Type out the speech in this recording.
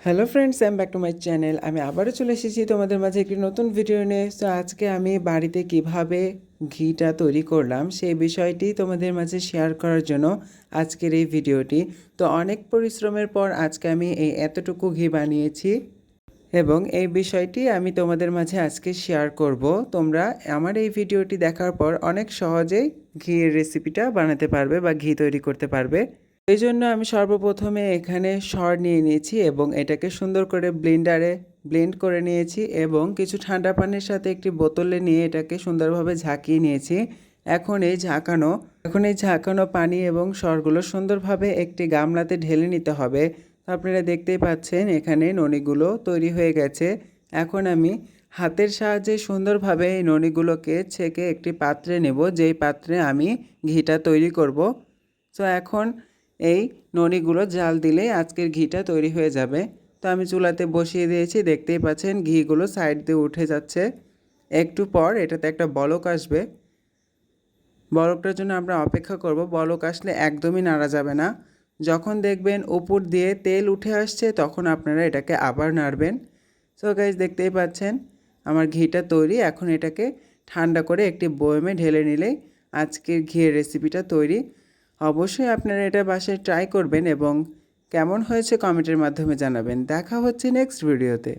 Hello friends, I am back to my channel. আমি আবারও চলে এসেছি তোমাদের মাঝে একটি নতুন ভিডিও নিয়ে। তো আজকে আমি বাড়িতে কিভাবে ঘিটা তৈরি করলাম সেই বিষয়টি তোমাদের মাঝে শেয়ার করার জন্য আজকের এই ভিডিওটি। তো অনেক পরিশ্রমের পর আজকে আমি এই এতটুকু ঘি বানিয়েছি এবং এই বিষয়টি আমি তোমাদের মাঝে আজকে শেয়ার করব। তোমরা আমার এই ভিডিওটি দেখার পর অনেক সহজেই ঘিয়ের রেসিপিটা বানাতে পারবে বা ঘি তৈরি করতে পারবে। এই জন্য আমি সর্বপ্রথমে এখানে সর নিয়ে নিয়েছি এবং এটাকে সুন্দর করে ব্লেন্ডারে ব্লেন্ড করে নিয়েছি এবং কিছু ঠান্ডা পানির সাথে একটি বোতলে নিয়ে এটাকে সুন্দরভাবে ঝাঁকিয়ে নিয়েছি। এখন এই ঝাঁকানো পানি এবং সরগুলো সুন্দরভাবে একটি গামলাতে ঢেলে নিতে হবে। আপনারা দেখতেই পাচ্ছেন এখানে ননিগুলো তৈরি হয়ে গেছে। এখন আমি হাতের সাহায্যে সুন্দরভাবে এই ননিগুলোকে ছেঁকে একটি পাত্রে নেব, যেই পাত্রে আমি ঘিটা তৈরি করব। তো এখন এই ননিগুলো জাল দিলেই আজকের ঘিটা তৈরি হয়ে যাবে। তো আমি চুলাতে বসিয়ে দিয়েছি, দেখতেই পাচ্ছেন ঘিগুলো সাইড দিয়ে উঠে যাচ্ছে। একটু পর এটাতে একটা বলক আসবে। বলকটার জন্য আমরা অপেক্ষা করব। বলক আসলে একদমই নাড়া যাবে না। যখন দেখবেন উপর দিয়ে তেল উঠে আসছে তখন আপনারা এটাকে আবার নাড়বেন। সো গাইস, দেখতেই পাচ্ছেন আমার ঘিটা তৈরি। এখন এটাকে ঠান্ডা করে একটি বয়মে ঢেলে নিলেই আজকের ঘিয়ের রেসিপিটা তৈরি। অবশ্যই আপনারা এটা বাসায় ট্রাই করবেন এবং কেমন হয়েছে কমেন্টের মাধ্যমে জানাবেন। দেখা হচ্ছে নেক্সট ভিডিওতে।